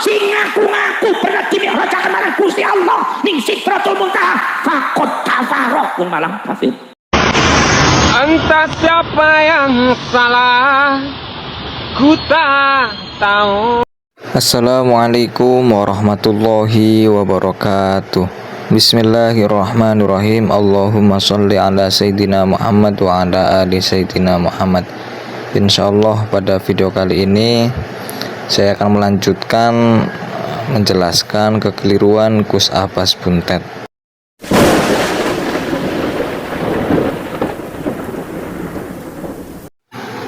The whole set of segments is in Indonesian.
sing ngaku-ngaku pernah dimi'rajakan marang Gusti Allah ning Sidratul Muntaha faqad kafara malah kafir. Entah siapa yang salah, ku tak tahu. Assalamualaikum warahmatullahi wabarakatuh. Bismillahirrahmanirrahim. Allahumma sholli ala Sayyidina Muhammad wa ala ali Sayyidina Muhammad. Insyaallah pada video kali ini saya akan melanjutkan menjelaskan kekeliruan Gus Abbas Buntet.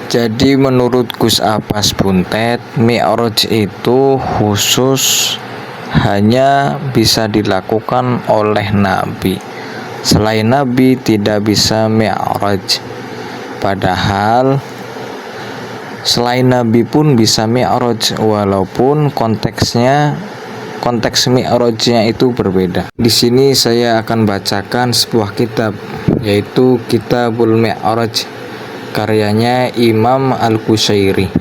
Jadi menurut Gus Abbas Buntet, Mi'raj itu khusus hanya bisa dilakukan oleh Nabi. Selain Nabi tidak bisa Mi'raj. Padahal selain Nabi pun bisa Mi'raj, walaupun konteks Mi'rajnya itu berbeda. Di sini saya akan bacakan sebuah kitab, yaitu Kitabul Mi'raj, karyanya Imam Al-Qushairi.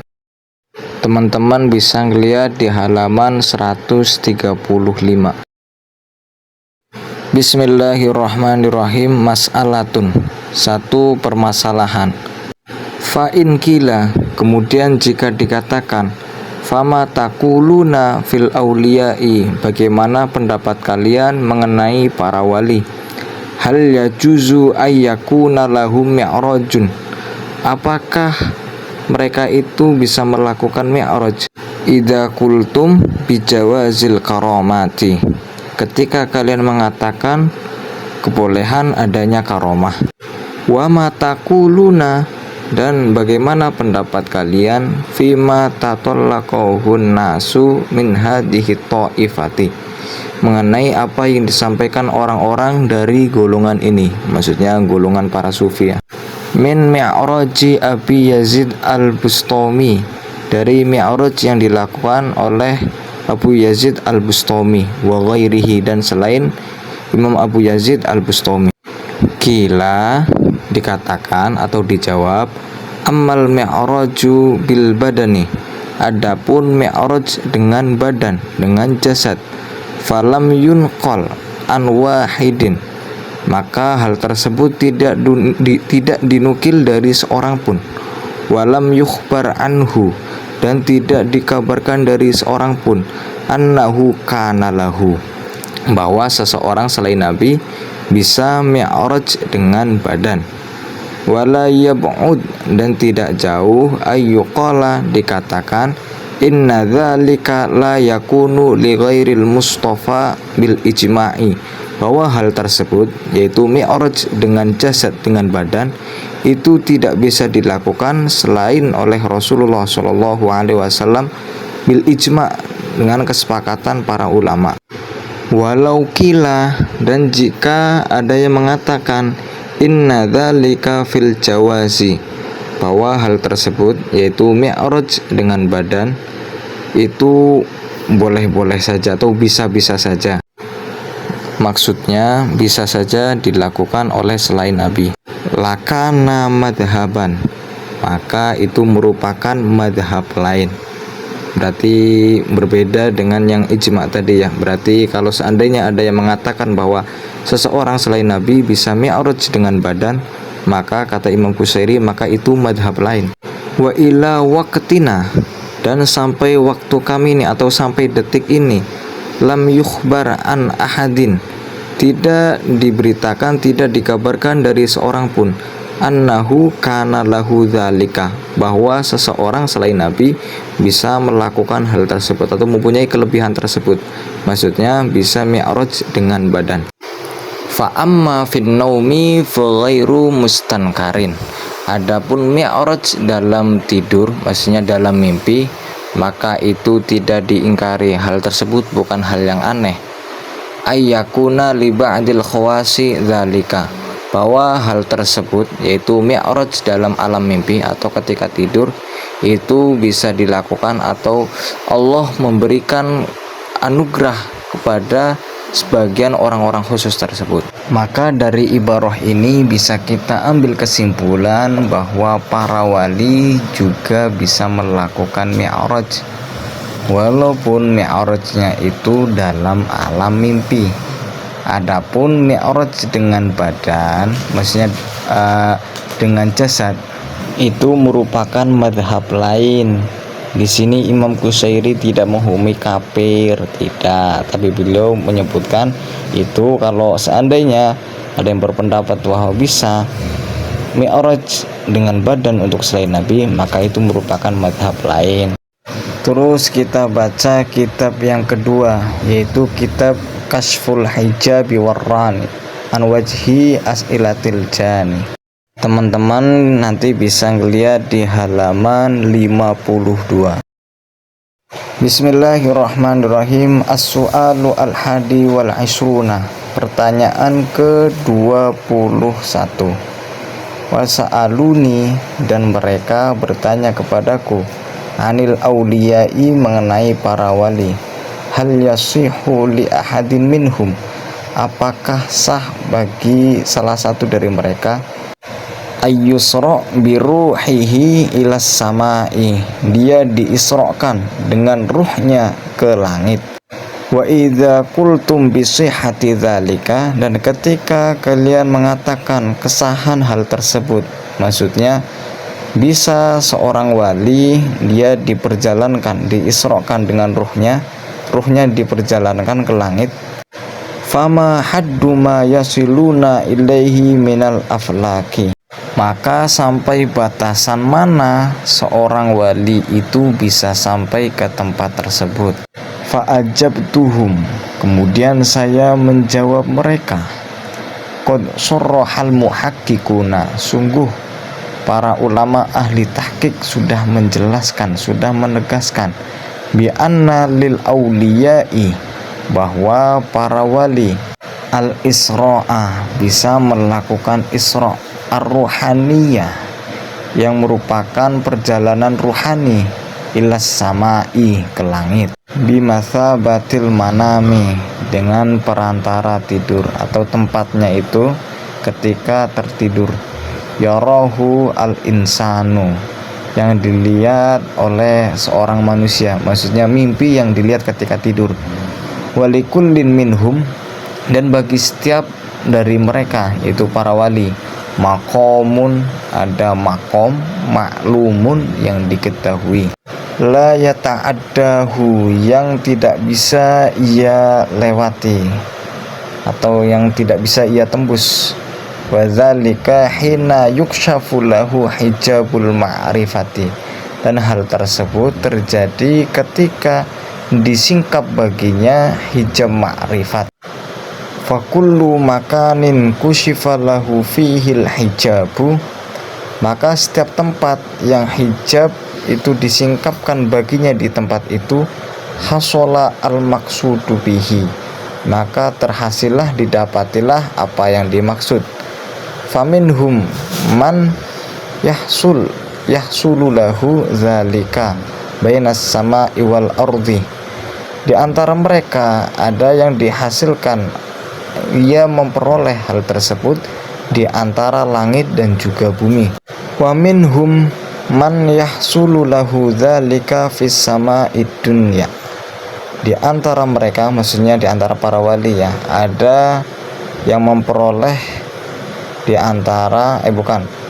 Teman-teman bisa ngeliat di halaman 135. Bismillahirrahmanirrahim. Mas'alatun, satu permasalahan. Fa'in kila, kemudian jika dikatakan, fama taquluna fil auliyai, bagaimana pendapat kalian mengenai para wali? Hal yajuzu ayyakuna lahum mi'rajun, apakah mereka itu bisa melakukan mi'raj? Idza qultum bijawazil karamati, ketika kalian mengatakan kebolehan adanya karomah. Wa ma taquluna, dan bagaimana pendapat kalian fima tatallaqahun nasu min hadhihi ta'ifati, mengenai apa yang disampaikan orang-orang dari golongan ini, maksudnya golongan para sufi ya. Min mi'raji Abi Yazid al-Bustami, dari mi'raj yang dilakukan oleh Abu Yazid al-Bustami, wa ghairihi, dan selain Imam Abu Yazid al-Bustami. Kila, dikatakan atau dijawab, ammal mi'raju bil badani, adapun mi'raj dengan badan, dengan jasad, falam yunqal an wahidin, maka hal tersebut tidak dinukil dari seorang pun. Walam yukhbar anhu, dan tidak dikabarkan dari seorang pun, annahu kana lahu, bahwa seseorang selain Nabi bisa mi'raj dengan badan. Wala yab'ud, dan tidak jauh, ayyuqala, dikatakan, inna dzalika la yakunu li ghairil mustafa bil ijma'i, bahwa hal tersebut, yaitu mi'raj dengan jasad, dengan badan, itu tidak bisa dilakukan selain oleh Rasulullah SAW bil ijma', dengan kesepakatan para ulama. Walau kila, dan jika ada yang mengatakan inna dzalika fil jawazi, bahwa hal tersebut, yaitu mi'raj dengan badan, itu boleh-boleh saja atau bisa-bisa saja, maksudnya bisa saja dilakukan oleh selain Nabi. Lakana madhaban, maka itu merupakan madhab lain, berarti berbeda dengan yang ijma tadi ya. Berarti kalau seandainya ada yang mengatakan bahwa seseorang selain Nabi bisa mi'raj dengan badan, maka kata Imam Qushairi, maka itu madhab lain. Wa ila waqtina, dan sampai waktu kami ini atau sampai detik ini, lam yukhbar an ahadin, tidak diberitakan, tidak dikabarkan dari seorang pun, annahu kana lahu dzalika, bahwa seseorang selain Nabi bisa melakukan hal tersebut atau mempunyai kelebihan tersebut, maksudnya bisa mi'raj dengan badan. Fa amma fin naumi fa ghairu mustankarin, adapun mi'raj dalam tidur, maksudnya dalam mimpi, maka itu tidak diingkari, hal tersebut bukan hal yang aneh. Ayyakuna li ba'dil khawasi dzalika, bahwa hal tersebut, yaitu mi'raj dalam alam mimpi atau ketika tidur, itu bisa dilakukan atau Allah memberikan anugerah kepada sebagian orang-orang khusus tersebut. Maka dari ibarah ini bisa kita ambil kesimpulan bahwa para wali juga bisa melakukan mi'raj. walaupun mi'rajnya itu dalam alam mimpi. Adapun mi'raj dengan badan, maksudnya dengan jasad, itu merupakan madhab lain. Di sini Imam Qusairi tidak menghukumi kafir, tidak, tapi beliau menyebutkan itu kalau seandainya ada yang berpendapat bahwa bisa mi'raj dengan badan untuk selain Nabi, maka itu merupakan madhab lain. Terus kita baca kitab yang kedua, yaitu kitab Kashful Hijabi Warrani an Wajhi As'ilatil Jani. Teman-teman nanti bisa ngeliat di halaman 52. Bismillahirrahmanirrahim. As-su'alu al-hadi wal isruna. Pertanyaan ke-21. Wasa'aluni, dan mereka bertanya kepadaku, anil auliyai, mengenai para wali. Hal yasihu li ahadin minhum, apakah sah bagi salah satu dari mereka ayyusra biruhihi ilas samai, dia diisrokan dengan ruhnya ke langit. Wa idza qultum bi sihhati dzalika, dan ketika kalian mengatakan kesahan hal tersebut, maksudnya bisa seorang wali dia diperjalankan, diisrokan dengan ruhnya diperjalankan ke langit. Fama haddu ma yasiluna ilaihi minal aflaki, maka sampai batasan mana seorang wali itu bisa sampai ke tempat tersebut. Fa'ajabtuhum, kemudian saya menjawab mereka, qad surrahal muhaqqiquna, sungguh para ulama ahli tahqiq sudah menjelaskan, sudah menegaskan, bi anna lil auliyai, bahwa para wali al-isra'a, bisa melakukan isra' ar-ruhaniyah, yang merupakan perjalanan ruhani, ilas samai, ke langit, bimatsabatil manami, dengan perantara tidur atau tempatnya itu ketika tertidur. Yarahu al-insanu, yang dilihat oleh seorang manusia, maksudnya mimpi yang dilihat ketika tidur. Walikullin minhum, dan bagi setiap dari mereka, yaitu para wali, maqamun, ada makom, maklumun, yang diketahui, la yata'addahu, yang tidak bisa ia lewati atau yang tidak bisa ia tembus. Wadzalika hina yukshafu lahu hijabul ma'rifati, dan hal tersebut terjadi ketika disingkap baginya hijab ma'rifat. Fakullu makanin kushifa lahu fihil hijabu, maka setiap tempat yang hijab itu disingkapkan baginya di tempat itu, hasola al-maksudu bihi, maka terhasillah, didapatilah apa yang dimaksud. Faminhum man yahsulu lahu zalika bainas sama'i wal ardi, di antara mereka ada yang dihasilkan, ia memperoleh hal tersebut di antara langit dan juga bumi. Wa minhum man yahsulu lahu dzalika fis sama'id dunya, di antara mereka, maksudnya di antara para wali ya, ada yang memperoleh di antara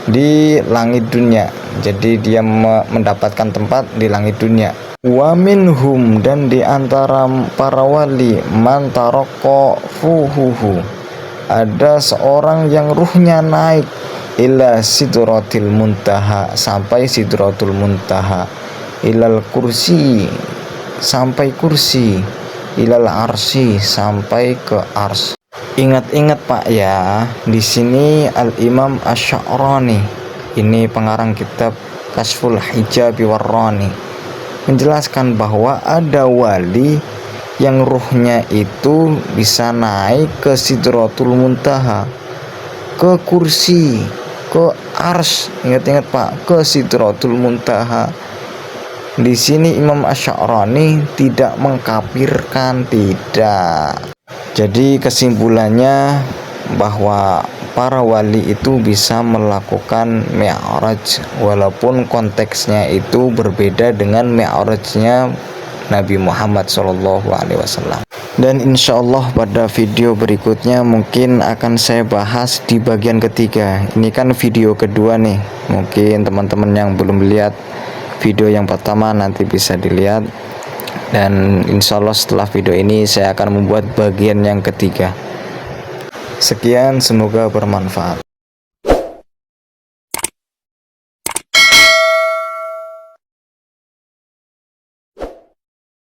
di langit dunia, jadi dia mendapatkan tempat di langit dunia. Wa minhum, dan di antara para wali, man taraqqa fuhuhu, ada seorang yang ruhnya naik ila sidratil muntaha, sampai sidratul muntaha, ilal kursi, sampai kursi, ilal arsi, sampai ke ars. Ingat-ingat Pak ya, di sini Al-Imam Asy-Sya'rani, ini pengarang kitab Kashful Hijabi Warrani, menjelaskan bahwa ada wali yang ruhnya itu bisa naik ke Sidratul Muntaha, ke kursi, ke ars. Ingat-ingat Pak, ke Sidratul Muntaha. Di sini Imam Asy-Sya'rani tidak mengkafirkan, tidak. Jadi kesimpulannya bahwa para wali itu bisa melakukan mi'raj, walaupun konteksnya itu berbeda dengan mi'rajnya Nabi Muhammad SAW. Dan insya Allah pada video berikutnya mungkin akan saya bahas di bagian ketiga. Ini kan video kedua nih, mungkin teman-teman yang belum lihat video yang pertama nanti bisa dilihat. Dan insya Allah setelah video ini saya akan membuat bagian yang ketiga. Sekian, semoga bermanfaat.